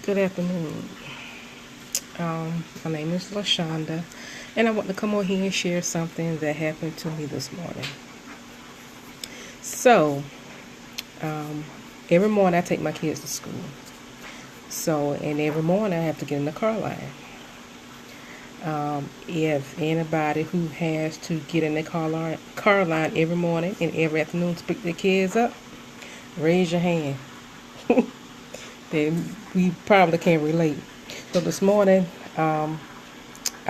Good afternoon. My name is LaShonda, and I want to come on here and share something that happened to me this morning. So, every morning I take my kids to school. And every morning I have to get in the car line. If anybody who has to get in the car line every morning and every afternoon to pick their kids up, raise your hand. Then we probably can relate. So this morning, I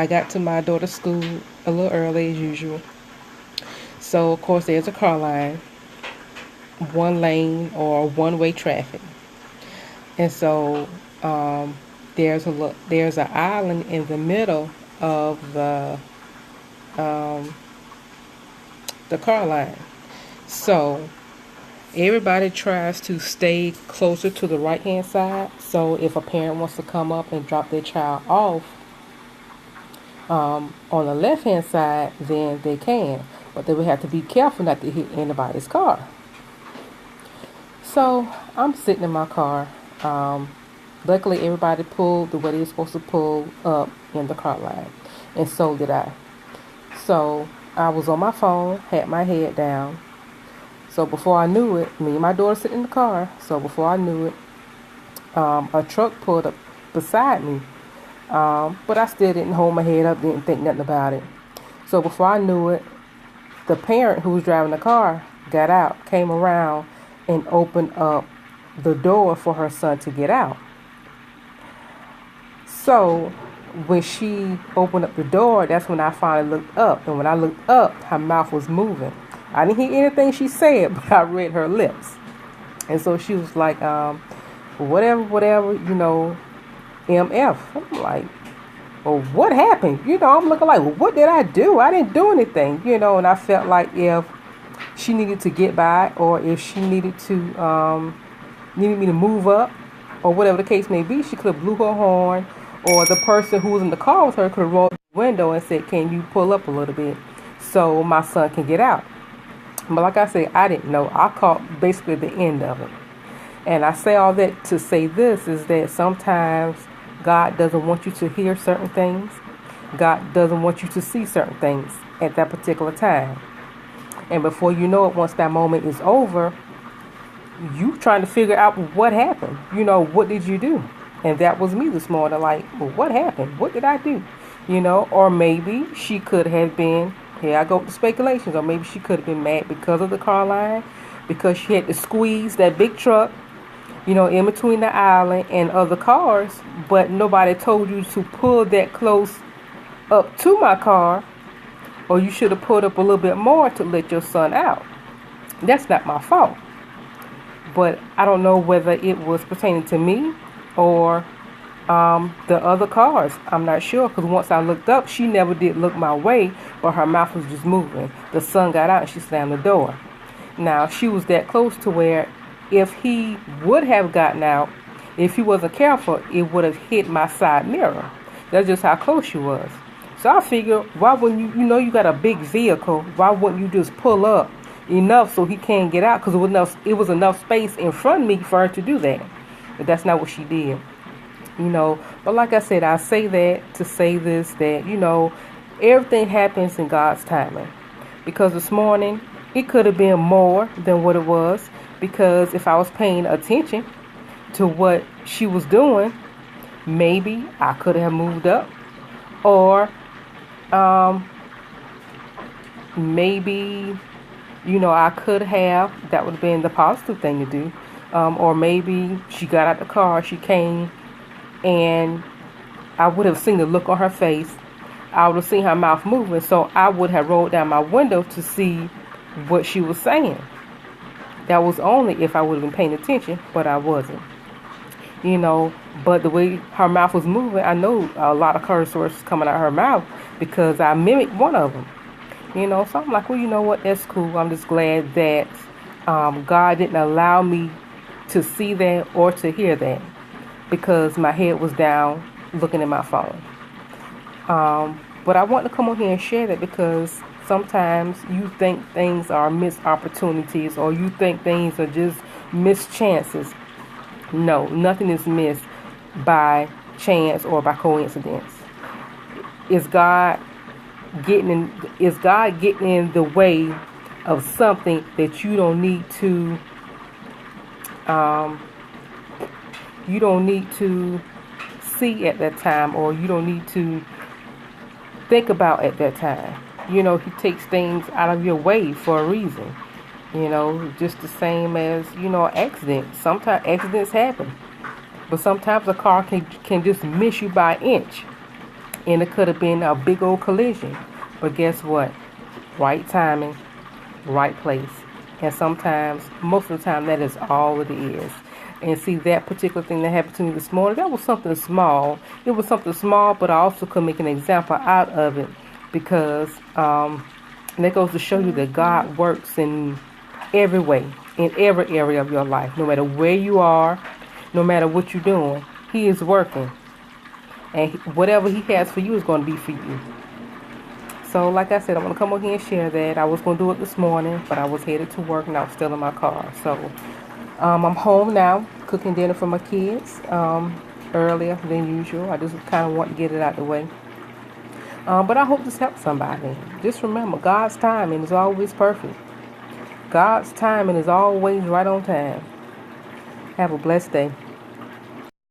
got to my daughter's school a little early as usual. So of course there's a car line, one lane or one-way traffic, and so there's an island in the middle of the car line. So everybody tries to stay closer to the right hand side. So if a parent wants to come up and drop their child off on the left hand side, then they can, but they would have to be careful not to hit anybody's car. So I'm sitting in my car. Luckily everybody pulled the way they're supposed to pull up in the car line, and so did I. So I was on my phone, had my head down. So before I knew it, me and my daughter sitting in the car. So before I knew it, a truck pulled up beside me. But I still didn't hold my head up, didn't think nothing about it. So before I knew it, the parent who was driving the car got out, came around, and opened up the door for her son to get out. So when she opened up the door, that's when I finally looked up. And when I looked up, her mouth was moving. I didn't hear anything she said, but I read her lips. And so she was like, whatever, MF. I'm like, well, what happened? I'm looking like, well, what did I do? I didn't do anything, and I felt like if she needed to get by, or if she needed me to move up, or whatever the case may be, she could have blew her horn, or the person who was in the car with her could have rolled the window and said, can you pull up a little bit so my son can get out? But like I said, I didn't know. I caught basically the end of it. And I say all that to say this, is that sometimes God doesn't want you to hear certain things. God doesn't want you to see certain things at that particular time. And before you know it, once that moment is over, you trying to figure out what happened. What did you do? And that was me this morning. Like, well, what happened? What did I do? Or maybe she could have been, here I go with the speculations, or maybe she could have been mad because of the car line, because she had to squeeze that big truck, in between the island and other cars, but nobody told you to pull that close up to my car, or you should have pulled up a little bit more to let your son out. That's not my fault. But I don't know whether it was pertaining to me or the other cars. I'm not sure, because once I looked up, she never did look my way, but her mouth was just moving. The son got out and she slammed the door. Now, she was that close to where if he would have gotten out, if he wasn't careful, it would have hit my side mirror. That's just how close she was. So I figured, why wouldn't you got a big vehicle, why wouldn't you just pull up enough so he can't get out? Because it was enough space in front of me for her to do that. But that's not what she did. But like I said, I say that to say this, that, everything happens in God's timing. Because this morning, it could have been more than what it was. Because if I was paying attention to what she was doing, maybe I could have moved up. Or maybe, I could have, that would have been the positive thing to do. Or maybe she got out the car, she came, and I would have seen the look on her face. I would have seen her mouth moving, so I would have rolled down my window to see what she was saying. That was only if I would have been paying attention, but I wasn't. But the way her mouth was moving, I know a lot of curse words coming out of her mouth because I mimicked one of them. So I'm like, well, you know what? That's cool. I'm just glad that God didn't allow me to see that or to hear that, because my head was down looking at my phone. But I want to come on here and share that because sometimes you think things are missed opportunities, or you think things are just missed chances. No, nothing is missed. by chance or by coincidence. Is God is God getting in the way of something that um, you don't need to see at that time, or you don't need to think about at that time? He takes things out of your way for a reason. Just the same as, accidents. Sometimes accidents happen, but sometimes a car can just miss you by an inch, and it could have been a big old collision. But guess what? Right timing, right place. And sometimes, most of the time, that is all it is. And see, that particular thing that happened to me this morning, that was something small. It was something small, but I also could make an example out of it, because and that goes to show you that God works in every way, in every area of your life. No matter where you are, no matter what you're doing, He is working. And whatever He has for you is going to be for you. So like I said, I'm going to come over here and share that. I was going to do it this morning, but I was headed to work and I was still in my car. So I'm home now, cooking dinner for my kids earlier than usual. I just kind of want to get it out the way. But I hope this helps somebody. Just remember, God's timing is always perfect. God's timing is always right on time. Have a blessed day.